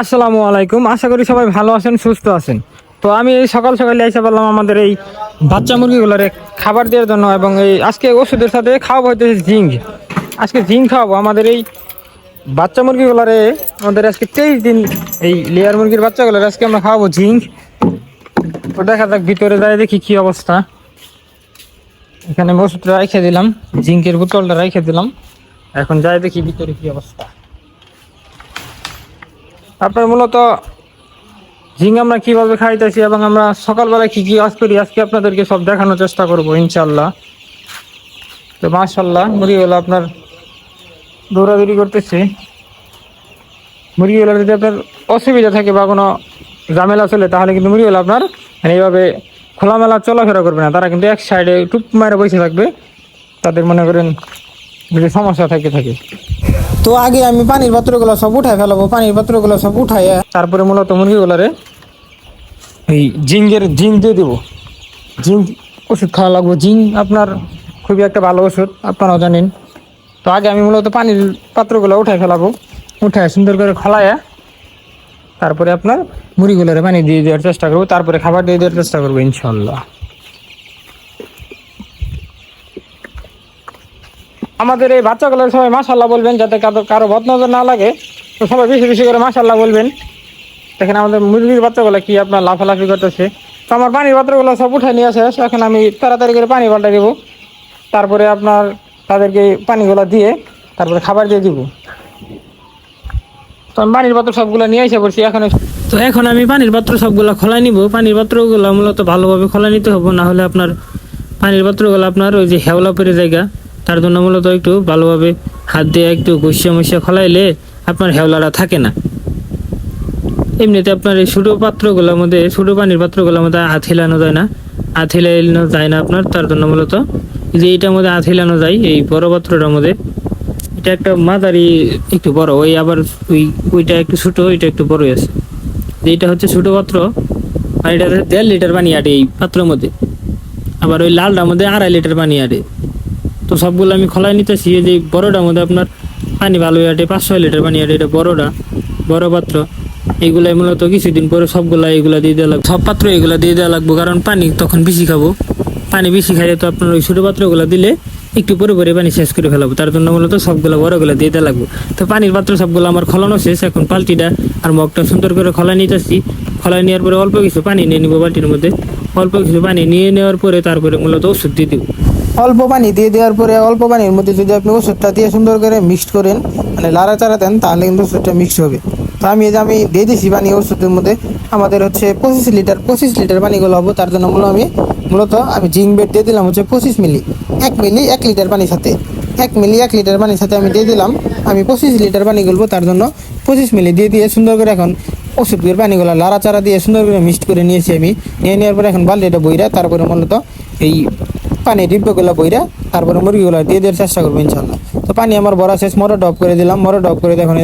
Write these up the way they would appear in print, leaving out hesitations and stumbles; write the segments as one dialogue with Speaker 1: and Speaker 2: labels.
Speaker 1: আসসালামু আলাইকুম। আশা করি সবাই ভালো আছেন, সুস্থ আছেন। তো আমি এই সকাল সকালে এসে বললাম আমাদের এই বাচ্চা মুরগিগুলোর খাবার দেওয়ার জন্য, এবং এই আজকে ওষুধের সাথে খাওয়াবো হইতেছে জিঙ্ক। আজকে জিঙ্ক খাওয়াবো আমাদের এই বাচ্চা মুরগিগুলোরে। আমাদের আজকে 23 দিন এই লেয়ার মুরগির বাচ্চাগুলোর আজকে আমরা খাওয়াবো জিঙ্ক। তো দেখা যাক, ভিতরে যাই দেখি কি অবস্থা। এখানে ওষুধটা রেখে দিলাম, জিঙ্কের বোতলটা রেখে দিলাম। এখন যাই দেখি ভিতরে কি অবস্থা। আপনার মূলত ঝিঙ্গা আমরা কিভাবে খাইতেছি এবং আমরা সকালবেলা কি কি কাজ করি আজকে আপনাদেরকে সব দেখানোর চেষ্টা করব ইনশাল্লাহ। তো মাশাল্লাহ, মুরগিগুলো আপনার দৌড়াদৌড়ি করতেছে। মুরগিগুলো যদি আপনার অসুবিধা থাকে বা কোনো ঝামেলা চলে, তাহলে কিন্তু মুরগিগুলো আপনার এইভাবে খোলামেলা চলাফেরা করবে না, তারা কিন্তু এক সাইডে টুপ মারে বসে থাকবে। তাদের মনে করেন যদি সমস্যা থাকে। তো আগে আমি পানির পাত্রগুলো সব উঠায় ফেলাবো, পানির পাত্রগুলো সব উঠায় তারপরে মূলত মুরগিগুলোরে এই জিঙ্ক দিয়ে দেবো। জিঙ্ক ওষুধ খাওয়া লাগবো। জিঙ্ক আপনার খুবই একটা ভালো ওষুধ, আপনারাও জানেন। তো আগে আমি মূলত পানির পাত্রগুলো উঠায় ফেলাবো, উঠায় সুন্দর করে খোলায় তারপরে আপনার মুরগিগুলোরে পানি দিয়ে দেওয়ার চেষ্টা করবো, তারপরে খাবার দিয়ে দেওয়ার চেষ্টা করবো ইনশাল্লাহ। আমাদের এই বাচ্চাগুলোর সবাই মাশাল্লাহ বলবেন, যাতে কারো বদনজর না লাগে। তো সবাই বেশি বেশি করে মাশাল্লাহ বলবেন। দেখেন আমাদের মুরগির বাচ্চাগুলো কি আপনার লাফালাফি করতেছে। তো আমার পানির পাত্রগুলো সব উঠে নিয়ে আসে, এখন আমি তাড়াতাড়ি করে পানি পাল্টে দেবো। তারপরে আপনার তাদেরকে পানিগুলো দিয়ে তারপরে খাবার দিয়ে দিব। তো আমি পানির পাত্র সবগুলো নিয়ে এসে পড়ছি এখন। তো এখন আমি পানির পাত্র সবগুলো খোলা নিব। পানির পাত্রগুলো মূলত ভালোভাবে খোলা নিতে হবে, না হলে আপনার পানির পাত্রগুলো আপনার ওই যে হেওলা পরে জায়গা, তার জন্য মূলত একটু ভালোভাবে হাত দিয়ে একটু ঘষিয়ে খোলাইলে আপনার হেওলাটা থাকে না। এমনিতে আপনার এই ছোটো পাত্রগুলোর মধ্যে, ছোটো পানির পাত্রগুলোর মধ্যে হাত হিলানো যায় না আপনার, তার জন্য মূলত যে এইটার মধ্যে হাত হিলানো যায়। এই বড় পাত্রটার মধ্যে এটা একটা মাঝারি একটু বড়, ওই আবার ওইটা একটু ছোটো, ওইটা একটু বড়ই আছে। এইটা হচ্ছে ছোটো পাত্র, আর এটা 1.5 লিটার পানি আটে এই পাত্রের মধ্যে। আবার ওই লালটার মধ্যে 2.5 লিটার পানি আটে। তো সবগুলো আমি খোলাই নিতেছি। যে বড়টার মধ্যে আপনার পানি ভালোই আটে, 5-6 লিটার পানি আটে। এটা বড় পাত্র। এইগুলাই মূলত কিছুদিন পরে সবগুলা এগুলা দিয়ে দেওয়া লাগবে, সব পাত্র এগুলা দিয়ে দেওয়া লাগবে, কারণ পানি তখন বেশি খাবো। পানি বেশি খাইলে তো আপনার ওই ছোটো পাত্রগুলো দিলে একটু পরে পানি শেষ করে ফেলাবো, তার জন্য মূলত সবগুলো বড়গুলো দিয়ে দেওয়া লাগবে। তো পানির পাত্র সবগুলো আমার খোলানো শেষ। এখন পাল্টিটা আর মগটা সুন্দর করে খোলাই নিতেছি। খোলাই নেওয়ার পরে অল্প কিছু পানি নিয়ে নিবো বালতির মধ্যে। অল্প কিছু পানি নিয়ে নেওয়ার পরে তারপরে মূলত ওষুধ দিয়ে দিব। অল্প পানি দিয়ে দেওয়ার পরে অল্প পানির মধ্যে যদি আপনি ওষুধটা দিয়ে সুন্দর করে মিক্সড করেন, মানে লাড়াচাড়া দেন, তাহলে কিন্তু ওষুধটা মিক্সড হবে। তো আমি দিয়ে দিছি পানি ওষুধের মধ্যে। আমাদের হচ্ছে 25 লিটার পানিগুলো হবো, তার জন্য মূলত আমি জিঙ্ক বেড দিয়ে দিলাম হচ্ছে 25 মিলি। 1 মিলি 1 লিটার পানির সাথে, 1 মিলি 1 লিটার পানির সাথে আমি দিয়ে দিলাম। আমি 25 লিটার পানি গলবো, তার জন্য 25 মিলি দিয়ে সুন্দর করে এখন ওষুধের পানিগুলো লাড়াচাড়া দিয়ে সুন্দর করে মিক্সড করে নিয়েছি আমি। নিয়ে নেওয়ার পরে এখন বালতিটা বইরা তারপরে মূলত এই পানি ডিব্বাগুলো বইরা তারপরে মুরগিগুলো দিয়ে দেওয়ার চেষ্টা করবো ইনশাল্লাহ। তো পানি আমার ভরা শেষ, মোটর ডপ করে দিলাম। মোটর ডপ করে এখন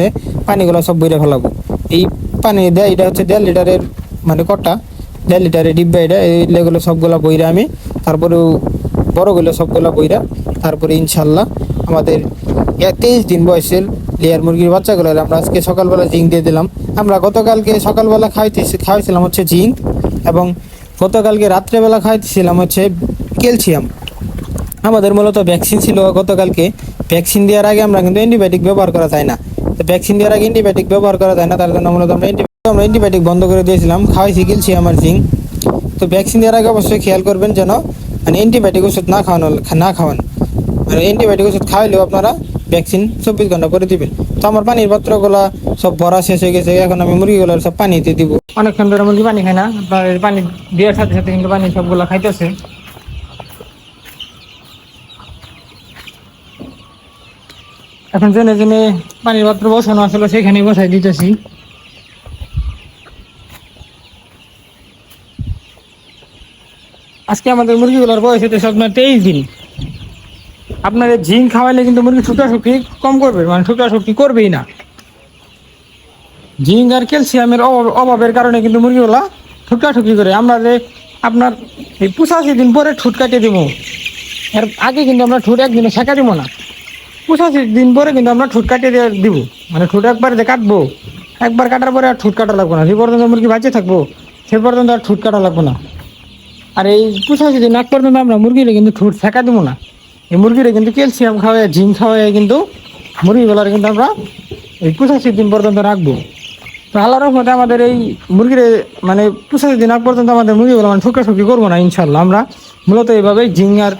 Speaker 1: পানিগুলো সব বইরা ফেলাবো। এই পানি দেয়, এটা হচ্ছে 1.5 লিটারের মানে কটা, 1.5 লিটারের ডিব্বা। এগুলো সবগুলো বইরা আমি তারপরে বড়গুলো সবগুলো বইরা তারপরে ইনশাল্লাহ আমাদের 23 দিন বয়সের লেয়ার মুরগির বাচ্চাগুলো আমরা আজকে সকালবেলা জিঙ্ক দিয়ে দিলাম। আমরা গতকালকে সকালবেলা খাওয়াইছিলাম হচ্ছে জিঙ্ক, এবং গতকালকে রাত্রেবেলা খাওয়াইছিলাম হচ্ছে ক্যালসিয়াম। আমাদের মূলত ভ্যাকসিন ছিল গতকালকে। ভ্যাকসিন দেওয়ার আগে আমরা কিন্তু অ্যান্টিবায়োটিক ব্যবহার করা যায় না। তো ভ্যাকসিন দেওয়ার আগে অ্যান্টিবায়োটিক ব্যবহার করা যায় না, তার জন্য মূলত আমরা অ্যান্টিবায়োটিক বন্ধ করে দিয়েছিলাম। খাওয়াইছি ক্যালসিয়াম আর জিঙ্ক। তো ভ্যাকসিন দেওয়ার আগে অবশ্যই খেয়াল করবেন যেন মানে অ্যান্টিবায়োটিক ওষুধ না খাওয়ান। মানে অ্যান্টিবায়োটিক ওষুধ খাওয়াইলেও আপনারা ভ্যাকসিন 24 ঘন্টা করে দিবেন। তো আমার পানির পাত্রগুলো সব ভরা শেষ হয়ে গেছে। এখন আমি মুরগিগুলোর সব পানিতে দিব। অনেকক্ষণ ধরে মুরগি পানি খায় না, পানি দেওয়ার সাথে সাথে কিন্তু পানি সবগুলো খাইতেছে। এখন জেনে পানির পাত্র বসানো আসলে সেখানে বসাই দিতেছি। আজকে আমাদের মুরগিগুলোর বয়স হচ্ছে আপনার 23 দিন। আপনার জিঙ্ক খাওয়াইলে কিন্তু মুরগি ঠুকরাঠুকি কম করবে, মানে ঠুকরাঠুকি করবেই না। জিঙ্ক আর ক্যালসিয়ামের অভাবের কারণে কিন্তু মুরগিগুলা ঠুকরাঠুকি করে। আমরা যে আপনার এই 85 দিন পরে ঠুট কাটিয়ে দিব, এর আগে কিন্তু আমরা ঠুট একদিনে শেখা দিব না। 85 দিন পরে কিন্তু আমরা ঠুট কাটিয়ে দিব, মানে ঠুট একবার যে কাটবো একবার কাটার পরে আর ঠুট কাটা লাগবে না, যে পর্যন্ত মুরগি বাঁচে থাকবো সে পর্যন্ত আর ঠুট কাটা লাগবে না। আর এই 85 দিন আগ পর্যন্ত আমরা মুরগিরে কিন্তু ঠুট ফেঁকা দেবো না, এই মুরগিরে কিন্তু ক্যালসিয়াম খাওয়াই জিঙ্ক খাওয়াই কিন্তু মুরগিগুলার কিন্তু আমরা এই 85 দিন পর্যন্ত রাখবো। তো আল্লাহর রহমতে আমাদের এই মুরগির মানে 85 দিন আগ পর্যন্ত আমাদের মুরগিগুলো মানে ঠুকাঠুকি করবো না ইনশাল্লাহ। আমরা মূলত এইভাবে জিঙ্ক আর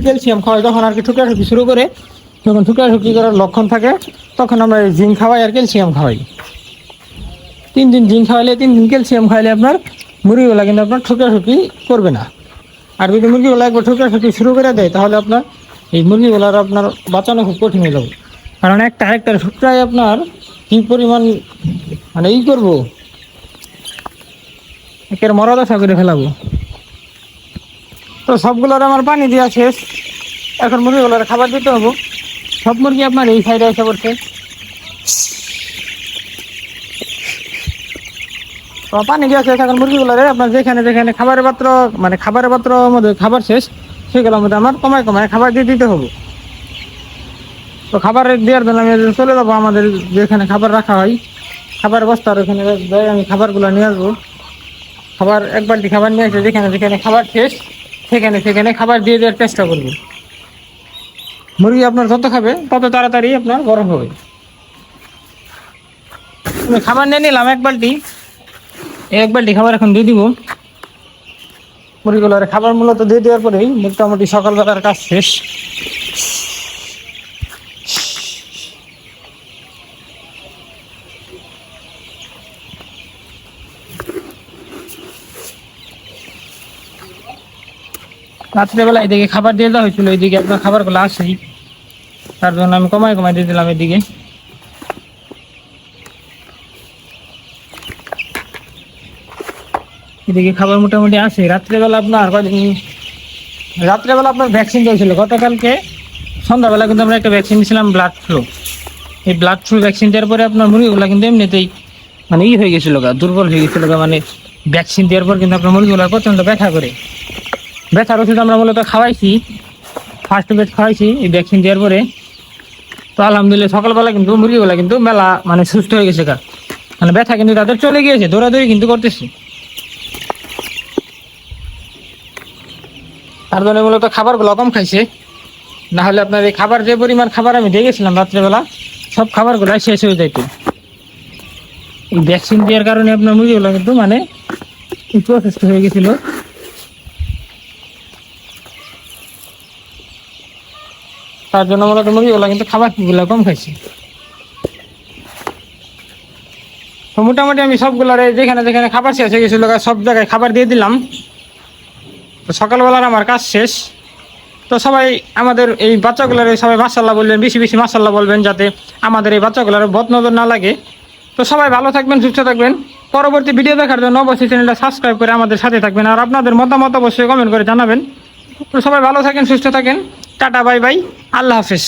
Speaker 1: ক্যালসিয়াম খাওয়াই, যখন আর কি ঠুকাঠুকি শুরু করে, যখন ঠুকাঠুকি করার লক্ষণ থাকে তখন আমরা এই জিঙ্ক খাওয়াই আর ক্যালসিয়াম খাওয়াই। 3 দিন জিঙ্ক খাওয়াইলে 3 দিন ক্যালসিয়াম খাওয়াইলে আপনার মুরগিগুলা কিন্তু আপনার ঠুকাঠুকি করবে না। আর যদি মুরগিগুলো একবার ঠুকাঠুকি শুরু করে দেয় তাহলে আপনার এই মুরগিগুলার আপনার বাঁচানো খুব কঠিন হয়ে যাবে। কারণ একটা ঠুকরাই আপনার কি পরিমাণ মানে করবো, একের মরাদশা করে ফেলাবো। তো সবগুলোর আমার পানি দেওয়া শেষ, এখন মুরগিগুলোর খাবার দিতে হবো। সব মুরগি আপনার এই সাইডে এসে পড়ছে। তো পানি দেওয়া শেষ, এখন মুরগিগুলোরে আপনার যেখানে যেখানে খাবারের পাত্র মানে খাবারের পাত্র মধ্যে খাবার শেষ, সেগুলোর মধ্যে আমার কমায় কমায় খাবার দিয়ে দিতে হবে। তো খাবার দেওয়ার জন্য আমি চলে যাবো আমাদের যেখানে খাবার রাখা হয়, খাবার বস্তার ওখানে আমি খাবারগুলো নিয়ে আসবো। খাবার এক বালতি খাবার নিয়ে আসে, যেখানে যেখানে খাবার শেষ সেখানে সেখানে খাবার দিয়ে দেওয়ার চেষ্টা করবো। মুরগি আপনার যত খাবে তত তাড়াতাড়ি আপনার বড় হবে। আমি খাবার নিয়ে নিলাম এক বালতি, এক বালতি খাবার এখন দিয়ে দিব মুরগিগুলোর। খাবার মূলত দিয়ে দেওয়ার পরেই মোটামুটি সকালবেলার কাজ শেষ। রাত্রেবেলা এদিকে খাবার দিয়ে দেওয়া হয়েছিল, এইদিকে আপনার খাবারগুলো আসেই, তার জন্য আমি কমাই কমাই দিয়ে দিলাম এদিকে। এদিকে খাবার মোটামুটি আসে। রাত্রেবেলা আপনার ভ্যাকসিন দিয়েছিল গতকালকে সন্ধ্যাবেলা, কিন্তু আমরা একটা ভ্যাকসিন দিয়েছিলাম ব্লাড ফ্লু। এই ব্লাড ফ্লু ভ্যাকসিন দেওয়ার পরে আপনার মুরগিগুলো কিন্তু এমনিতেই মানে হয়ে গেছিল দুর্বল হয়ে গেছিল মানে ভ্যাকসিন দেওয়ার পর কিন্তু আপনার মুরগিগুলো প্রচণ্ড ব্যথা করে। ব্যথার ওষুধ আমরা মূলত খাওয়াইছি, ফার্স্ট বেড খাওয়াইছি এই ভ্যাকসিন দেওয়ার পরে। তো আলহামদুলিল্লাহ সকালবেলা কিন্তু মুরগিগুলা কিন্তু মেলা মানে সুস্থ হয়ে গেছে মানে ব্যথা কিন্তু তাদের চলে গিয়েছে, দৌড়াদৌড়ি কিন্তু করতেছে। তার জন্য মূলত খাবারগুলো কম খাইছে, না হলে আপনার এই খাবার যে পরিমাণ খাবার আমি দিয়ে গেছিলাম রাত্রেবেলা সব খাবারগুলো শেষ হয়ে যাইত। এই ভ্যাকসিন দেওয়ার কারণে আপনার মুরগিগুলো কিন্তু মানে একটু অসুস্থ হয়ে গেছিল। তার জন্য মূলত মুরগিগুলো কিন্তু খাবারগুলো কম খাইছে। তো মোটামুটি আমি সবগুলোর যেখানে যেখানে খাবার শেষ হয়ে গেছিলো সব জায়গায় খাবার দিয়ে দিলাম। তো সকালবেলার আমার কাজ শেষ। তো সবাই আমাদের এই বাচ্চাগুলোর সবাই মাশাআল্লাহ বলবেন, বেশি বেশি মাশাআল্লাহ বলবেন, যাতে আমাদের এই বাচ্চাগুলোর বদনজর না লাগে। তো সবাই ভালো থাকবেন, সুস্থ থাকবেন। পরবর্তী ভিডিও দেখার জন্য অবশ্যই চ্যানেলটা সাবস্ক্রাইব করে আমাদের সাথে থাকবেন, আর আপনাদের মতামত অবশ্যই কমেন্ট করে জানাবেন। তো সবাই ভালো থাকেন, সুস্থ থাকেন, টাটা বাই বাই, আল্লাহ হাফেজ।